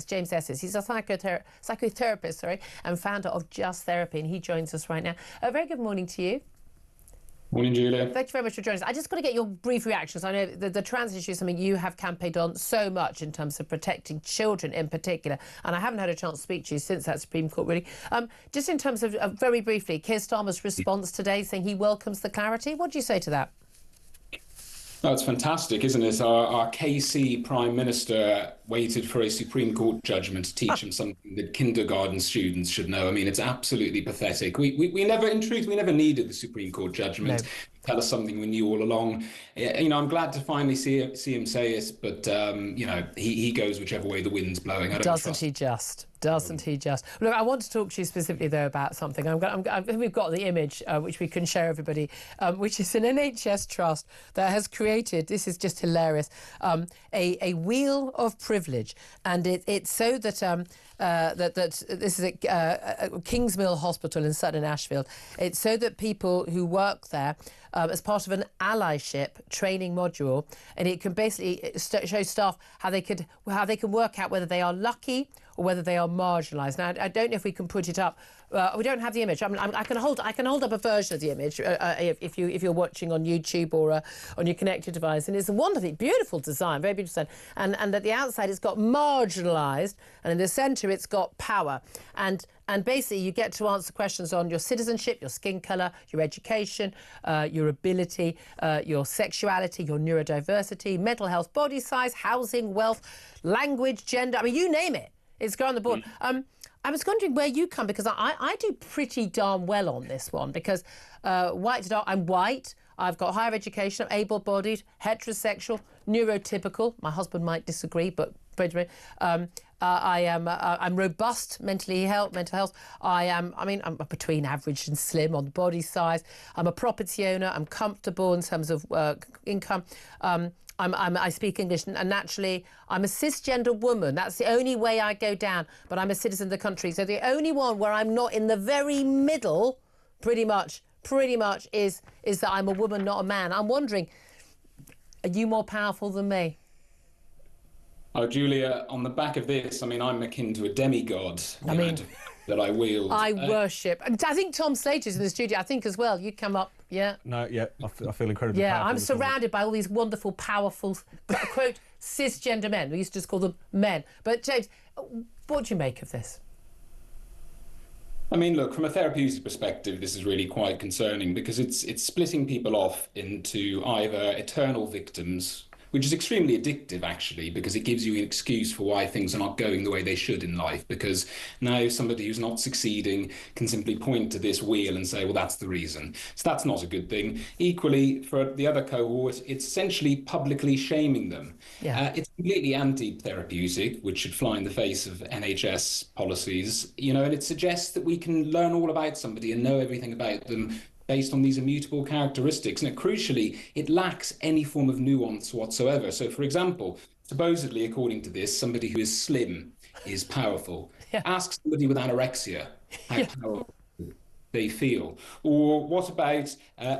James Esses. He's a psychotherapist, and founder of Just Therapy, and he joins us right now. A very good morning to you. Morning, Julia. Thank you very much for joining us. I just got to get your brief reactions. I know the trans issue is something you have campaigned on so much in terms of protecting children in particular, and I haven't had a chance to speak to you since that Supreme Court ruling. Just in terms of, very briefly, Keir Starmer's response today saying he welcomes the clarity. What do you say to that? Oh, it's fantastic, isn't it? Our KC Prime Minister waited for a Supreme Court judgment to teach him something that kindergarten students should know. I mean, it's absolutely pathetic. We never, in truth, we never needed the Supreme Court judgment. No. Tell us something we knew all along. You know, I'm glad to finally see him say it, but, you know, he goes whichever way the wind's blowing. Doesn't he just? Look, I want to talk to you specifically, though, about something. We've got the image, which we can show everybody, which is an NHS trust that has created, this is just hilarious, a wheel of privilege. And it's so that that this is at Kingsmill Hospital in Sutton Ashfield. It's so that people who work there, as part of an allyship training module, and it can basically show staff how they can work out whether they are lucky or whether they are marginalised. Now, I don't know if we can put it up. We don't have the image. I can hold up a version of the image if you're watching on YouTube or on your connected device. And it's a wonderfully beautiful design, very beautiful design. And at the outside, it's got marginalised, and in the centre, it's got power. And basically, you get to answer questions on your citizenship, your skin colour, your education, your ability, your sexuality, your neurodiversity, mental health, body size, housing, wealth, language, gender. I mean, you name it. It's gone on the board. I was wondering where you come, because I do pretty darn well on this one, because white to dark, I'm white, I've got higher education, I'm able-bodied, heterosexual, neurotypical. My husband might disagree, but I'm robust mental health. I'm between average and slim on the body size. I'm a property owner. I'm comfortable in terms of income. I speak English, and naturally, I'm a cisgender woman. That's the only way I go down, but I'm a citizen of the country. So the only one where I'm not in the very middle, pretty much, is that I'm a woman, not a man. I'm wondering, are you more powerful than me? Oh, Julia, on the back of this, I mean, I'm akin to a demigod. That I wield. I worship. I think Tom Slater's in the studio, I think, as well. You come up, yeah? No, yeah, I feel incredibly powerful. Yeah, I'm surrounded by all these wonderful, powerful, quote, cisgender men. We used to just call them men. But, James, what do you make of this? I mean, look, from a therapeutic perspective, this is really quite concerning, because it's splitting people off into either eternal victims, which is extremely addictive, actually, because it gives you an excuse for why things are not going the way they should in life. Because now somebody who's not succeeding can simply point to this wheel and say, well, that's the reason. So that's not a good thing. Equally, for the other cohort, it's essentially publicly shaming them. Yeah. It's completely anti-therapeutic, which should fly in the face of NHS policies, you know, and it suggests that we can learn all about somebody and know everything about them based on these immutable characteristics. And crucially, it lacks any form of nuance whatsoever. So, for example, supposedly, according to this, somebody who is slim is powerful. Yeah. Ask somebody with anorexia how powerful they feel. Or what about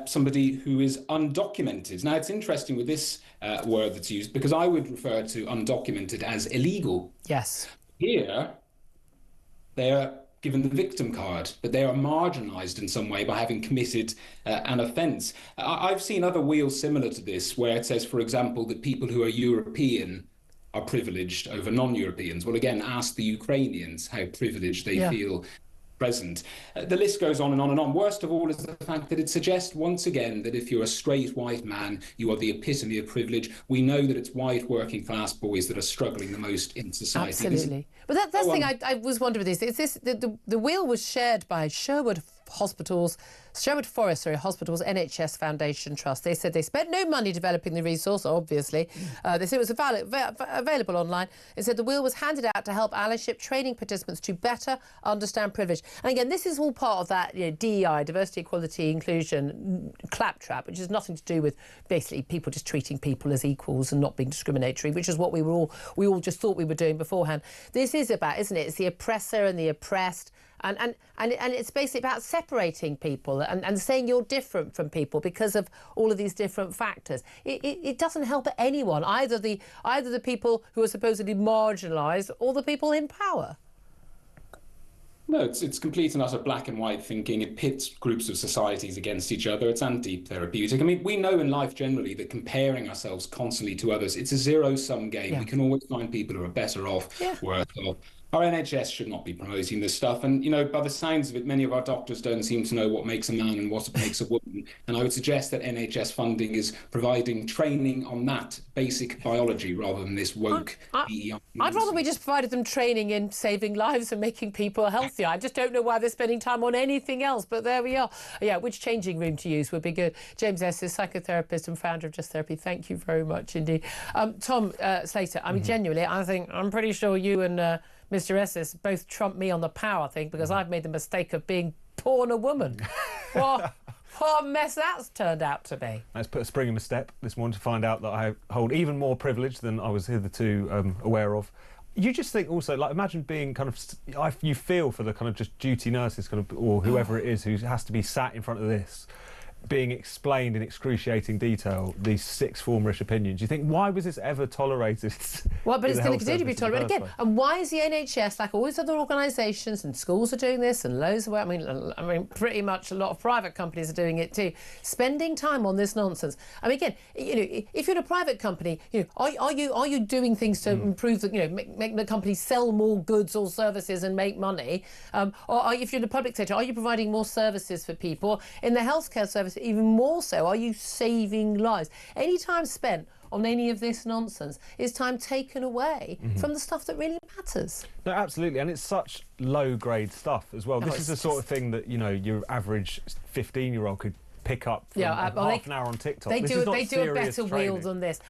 somebody who is undocumented? Now, it's interesting with this word that's used, because I would refer to undocumented as illegal. Yes. Here, they're given the victim card, but they are marginalised in some way by having committed an offence. I've seen other wheels similar to this, where it says, for example, that people who are European are privileged over non-Europeans. Well, again, ask the Ukrainians how privileged they feel present. The list goes on and on and on. Worst of all is the fact that it suggests once again that if you're a straight white man, you are the epitome of privilege. We know that it's white working class boys that are struggling the most in society. Absolutely. But that's the thing I was wondering with this. Is this the wheel was shared by Sherwood Forest Hospitals NHS Foundation Trust. They said they spent no money developing the resource, obviously. They said it was available online. It said the wheel was handed out to help allyship training participants to better understand privilege. And again, this is all part of that DEI, diversity, equality, inclusion, claptrap, which has nothing to do with basically people just treating people as equals and not being discriminatory, which is what we all just thought we were doing beforehand. This is about, isn't it? It's the oppressor and the oppressed. And it's basically about separating people and saying you're different from people because of all of these different factors. It doesn't help anyone, either the people who are supposedly marginalised or the people in power. No, it's complete and utter black and white thinking. It pits groups of societies against each other. It's anti-therapeutic. I mean, we know in life generally that comparing ourselves constantly to others, it's a zero-sum game. Yeah. We can always find people who are better off, worse off. Our NHS should not be promoting this stuff. And, you know, by the sounds of it, many of our doctors don't seem to know what makes a man and what makes a woman. And I would suggest that NHS funding is providing training on that basic biology rather than this woke DEI. I'd rather we just provided them training in saving lives and making people healthier. I just don't know why they're spending time on anything else, but there we are. Yeah, which changing room to use would be good. James Esses, psychotherapist and founder of Just Therapy, thank you very much indeed. Tom Slater, I mean, genuinely, I'm pretty sure you and Mr. Esses both trump me on the power thing because I've made the mistake of being born a woman. What a mess that's turned out to be. Let's put a spring in my step this morning to find out that I hold even more privilege than I was hitherto aware of. You just think also, like, imagine being kind of, you feel for the kind of just duty nurses kind of, or whoever it is who has to be sat in front of this, being explained in excruciating detail these sixth formerish opinions. You think, why was this ever tolerated? Well, but it's going to continue to be tolerated again. And why is the NHS, like all these other organisations, and schools are doing this, and loads of, I mean, pretty much a lot of private companies are doing it too, spending time on this nonsense. I mean, again, you know, if you're in a private company, you know, are you doing things to improve the, you know, make the company sell more goods or services and make money? Or if you're in the public sector, are you providing more services for people? In the healthcare service, even more so, are you saving lives? Any time spent on any of this nonsense is time taken away from the stuff that really matters. No, absolutely, and it's such low-grade stuff as well. This is the sort of thing that, you know, your average 15-year-old could pick up from half an hour on TikTok. They do a better wheel than this.